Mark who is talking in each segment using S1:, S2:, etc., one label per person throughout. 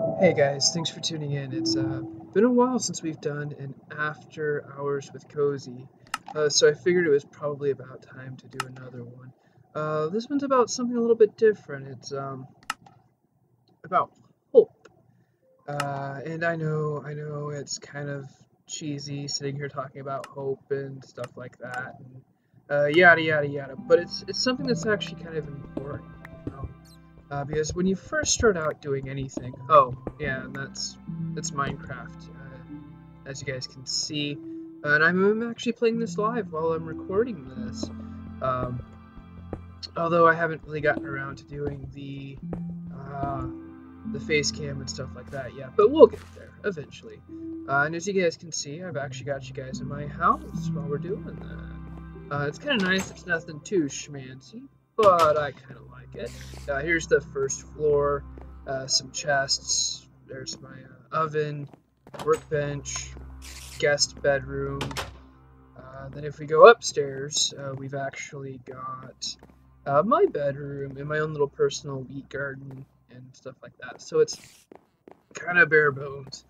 S1: Hey guys, thanks for tuning in. It's been a while since we've done an After Hours with Cozy, so I figured it was probably about time to do another one. This one's about something a little bit different. It's about hope, and I know it's kind of cheesy sitting here talking about hope and stuff like that, and yada yada yada. But it's something that's actually kind of important. You know? Because when you first start out doing anything, oh yeah, and that's Minecraft, as you guys can see, and I'm actually playing this live while I'm recording this. Um, Although I haven't really gotten around to doing uh, the face cam and stuff like that yet, but we'll get there eventually. And as you guys can see, I've actually got you guys in my house while we're doing that. It's kind of nice. It's nothing too schmancy, but I kind of like it. Here's the first floor, some chests. There's my oven, workbench, guest bedroom. Then if we go upstairs, we've actually got my bedroom and my own little personal wheat garden and stuff like that. So it's kind of bare bones.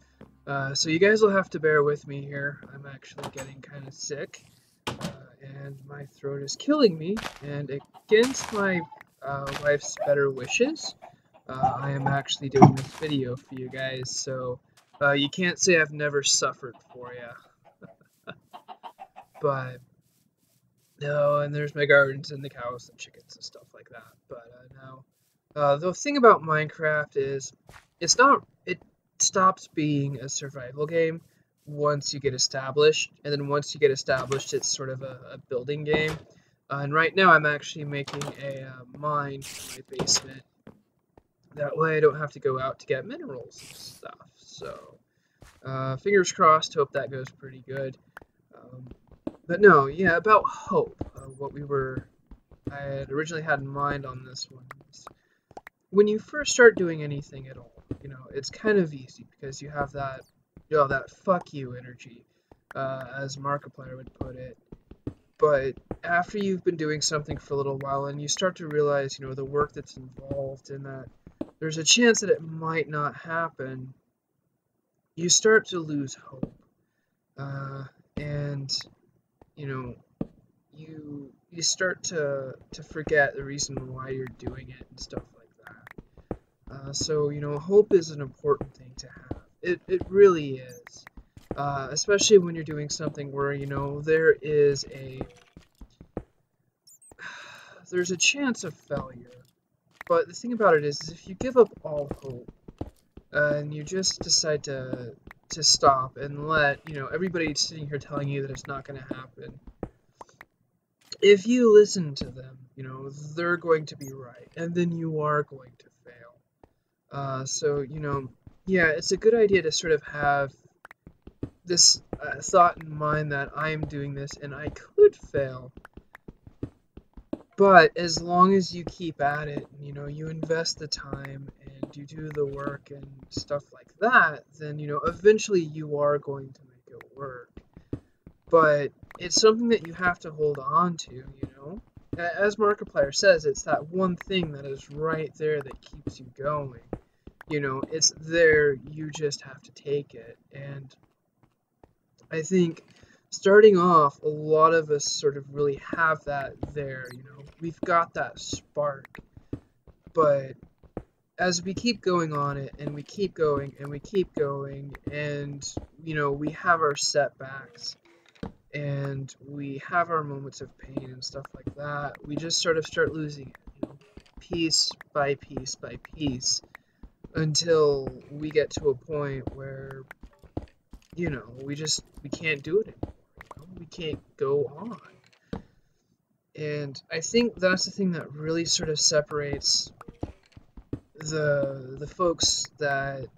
S1: So you guys will have to bear with me here. I'm actually getting kind of sick, and my throat is killing me. And against my wife's better wishes, I am actually doing this video for you guys. So you can't say I've never suffered for you, but no. And there's my gardens and the cows and chickens and stuff like that. But no. The thing about Minecraft is it stops being a survival game once you get established, and then once you get established, it's sort of a building game. And right now, I'm actually making a mine in my basement. That way, I don't have to go out to get minerals and stuff. So, fingers crossed. Hope that goes pretty good. Um, but no, yeah, about hope. I had originally had in mind on this one. When you first start doing anything at all, it's kind of easy because you have that fuck you energy, as Markiplier would put it. But after you've been doing something for a little while and you start to realize, the work that's involved and that there's a chance that it might not happen, you start to lose hope. And, you know, you start to forget the reason why you're doing it and stuff like that. So, hope is an important thing to have. It really is. Especially when you're doing something where, there's a chance of failure. But the thing about it is if you give up all hope, and you just decide to stop and let, everybody sitting here telling you that it's not going to happen, if you listen to them, they're going to be right, and then you are going to fail. So, yeah, it's a good idea to sort of have this thought in mind that I am doing this and I could fail. But as long as you keep at it, you invest the time and you do the work and stuff like that, then, eventually you are going to make it work. But it's something that you have to hold on to. As Markiplier says, it's that one thing that is right there that keeps you going. It's there, you just have to take it. And I think starting off, a lot of us sort of really have that there. We've got that spark. But as we keep going on it, and we keep going, and we keep going, and, we have our setbacks, and we have our moments of pain and stuff like that, we just sort of start losing it, piece by piece by piece, until we get to a point where, we can't do it anymore. We can't go on. And I think that's the thing that really sort of separates the folks that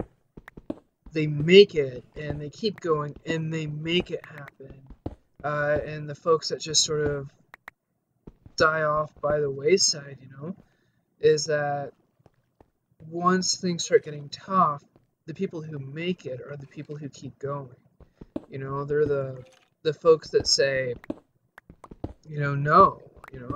S1: they make it and they keep going and they make it happen, and the folks that just sort of die off by the wayside, is that once things start getting tough, the people who make it are the people who keep going. They're the folks that say, no,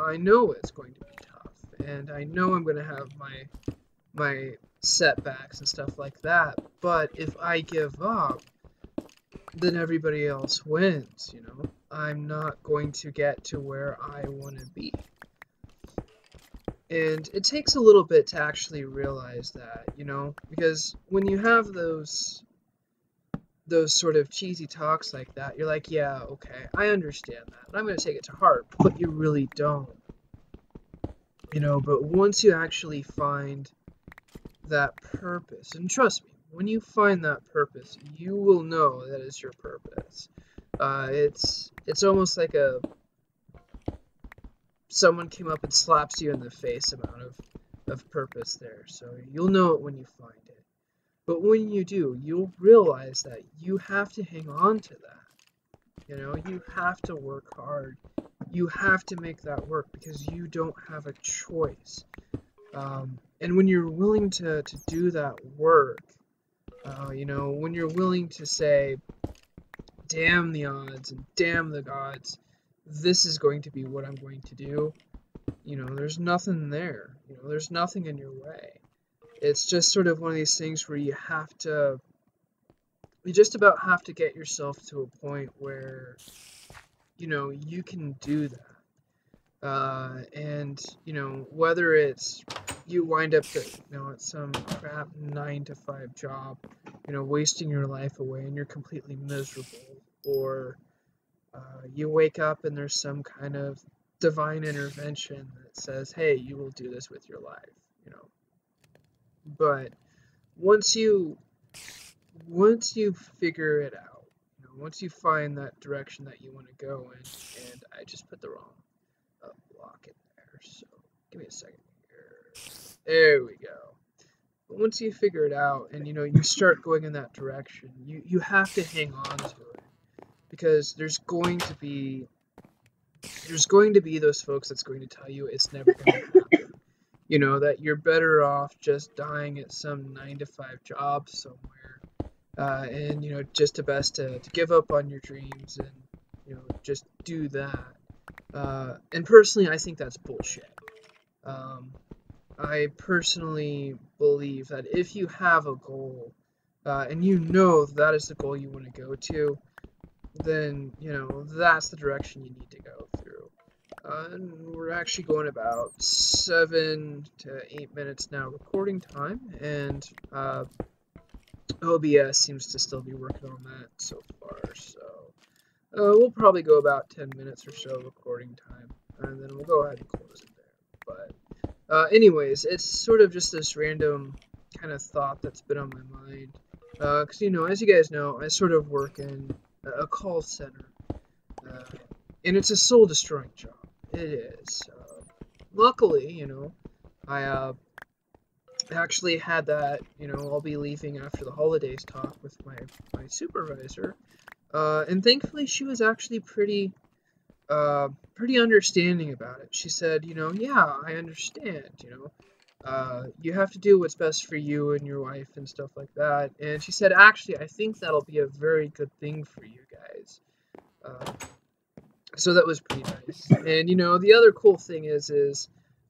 S1: I know it's going to be tough, and I know I'm going to have my setbacks and stuff like that. But if I give up, then everybody else wins, you know? I'm not going to get to where I want to be. And it takes a little bit to actually realize that, you know? Because when you have those sort of cheesy talks like that, you're like, yeah, okay, I understand that, and I'm going to take it to heart, but you really don't. You know, but once you actually find that purpose, and trust me, when you find that purpose, you will know that is your purpose. It's almost like someone came up and slaps you in the face amount of purpose there. So you'll know it when you find it. But when you do, you'll realize that you have to hang on to that. You know, you have to work hard. You have to make that work because you don't have a choice. And when you're willing to do that work, you know, when you're willing to say, damn the odds and damn the gods, this is going to be what I'm going to do, you know, there's nothing there. You know, there's nothing in your way. It's just sort of one of these things where you just about have to get yourself to a point where, you know, you can do that. And, you know, whether it's you wind up at some crap 9 to 5 job, you know, wasting your life away and you're completely miserable, or you wake up and there's some kind of divine intervention that says, hey, you will do this with your life, you know. But once you figure it out, you know, once you find that direction that you want to go in, and I just put the wrong block in there, so give me a second here. There we go. But once you figure it out and, you know, you start going in that direction, you have to hang on to it, because there's going to be those folks that's going to tell you it's never going to happen. You know, that you're better off just dying at some 9 to 5 job somewhere, and, you know, just the best to give up on your dreams and, you know, just do that. And personally, I think that's bullshit. I personally believe that if you have a goal, and you know that is the goal you want to go to, then, you know, that's the direction you need to go through. And we're actually going about 7 to 8 minutes now recording time, and OBS seems to still be working on that so far, so we'll probably go about 10 minutes or so recording time, and then we'll go ahead and close it there. But anyways, it's sort of just this random kind of thought that's been on my mind, because, you know, as you guys know, I sort of work in a call center, and it's a soul-destroying job. It is. Luckily, you know, I actually had that, you know, I'll be leaving after the holidays talk with my supervisor, and thankfully she was actually pretty understanding about it. She said, you know, yeah, I understand, you know, you have to do what's best for you and your wife and stuff like that. And she said, actually, I think that'll be a very good thing for you guys. So that was pretty nice. And, you know, the other cool thing is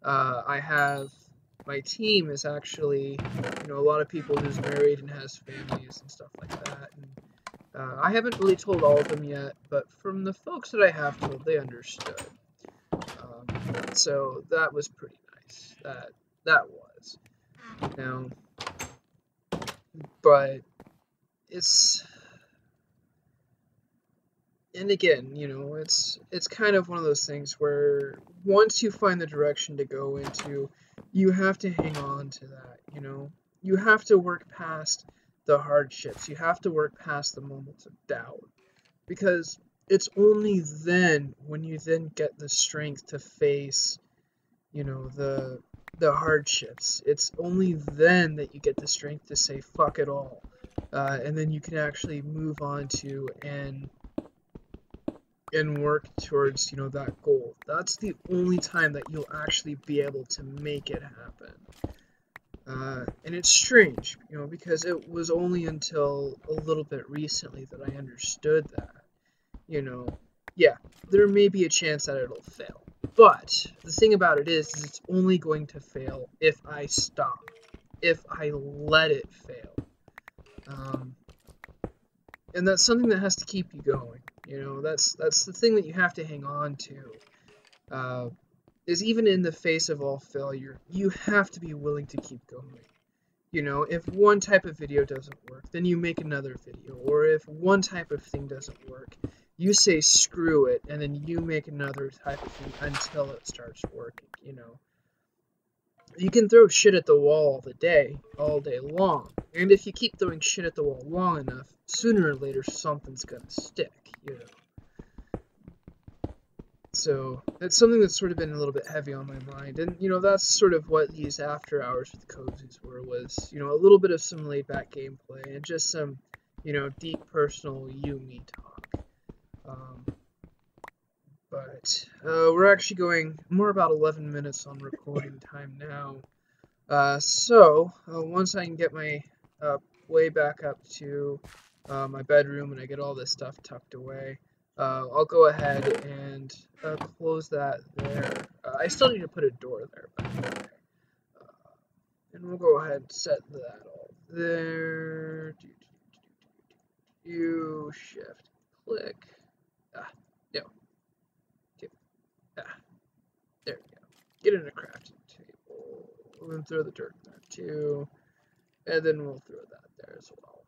S1: I have, my team is actually, you know, a lot of people who's married and has families and stuff like that. And I haven't really told all of them yet, but from the folks that I have told, they understood. So that was pretty nice. That was. Now, but it's, and again, you know, it's kind of one of those things where once you find the direction to go into, you have to hang on to that, you know. You have to work past the hardships. You have to work past the moments of doubt, because it's only then, when you then get the strength to face, you know, the hardships, it's only then that you get the strength to say fuck it all, and then you can actually move on to and work towards, you know, that goal. That's the only time that you'll actually be able to make it happen. And it's strange, you know, because it was only until a little bit recently that I understood that, you know, yeah, there may be a chance that it'll fail. But the thing about it is it's only going to fail if I stop. if I let it fail. And that's something that has to keep you going. You know, that's the thing that you have to hang on to. Is even in the face of all failure, you have to be willing to keep going. You know, if one type of video doesn't work, then you make another video. Or if one type of thing doesn't work, you say screw it, and then you make another type of thing until it starts working, you know. You can throw shit at the wall all day long. And if you keep throwing shit at the wall long enough, sooner or later something's gonna stick, you know. So that's something that's sort of been a little bit heavy on my mind. And, you know, that's sort of what these after hours with Cozies were, was, you know, a little bit of some laid back gameplay and just some, you know, deep personal me talk. But we're actually going more about 11 minutes on recording time now. So once I can get my way back up to my bedroom and I get all this stuff tucked away, I'll go ahead and close that there. I still need to put a door there, but okay. And we'll go ahead and set that all there. Shift, click. No. Okay. There we go. Get in a crafting table. We'll then throw the dirt in there too. And then we'll throw that there as well.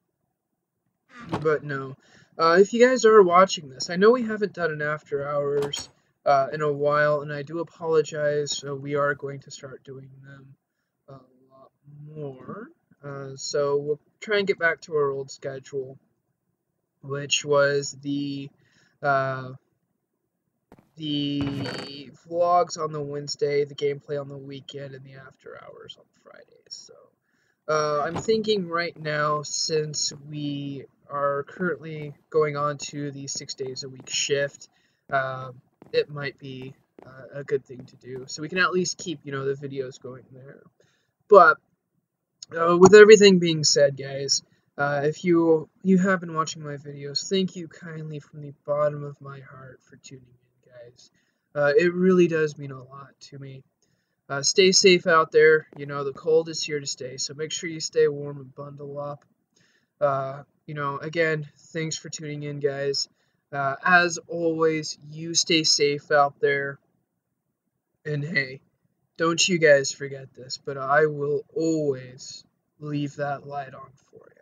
S1: But no. If you guys are watching this, I know we haven't done an after hours in a while, and I do apologize. We are going to start doing them a lot more. So we'll try and get back to our old schedule, which was the vlogs on the Wednesday, the gameplay on the weekend, and the after hours on Fridays. So I'm thinking right now, since we are currently going on to the 6 days a week shift, it might be a good thing to do. So we can at least keep, you know, the videos going there. But with everything being said, guys, if you have been watching my videos, thank you kindly from the bottom of my heart for tuning in, guys. It really does mean a lot to me. Stay safe out there. You know, the cold is here to stay, so make sure you stay warm and bundle up. You know, again, thanks for tuning in, guys. As always, you stay safe out there. And hey, don't you guys forget this, but I will always leave that light on for you.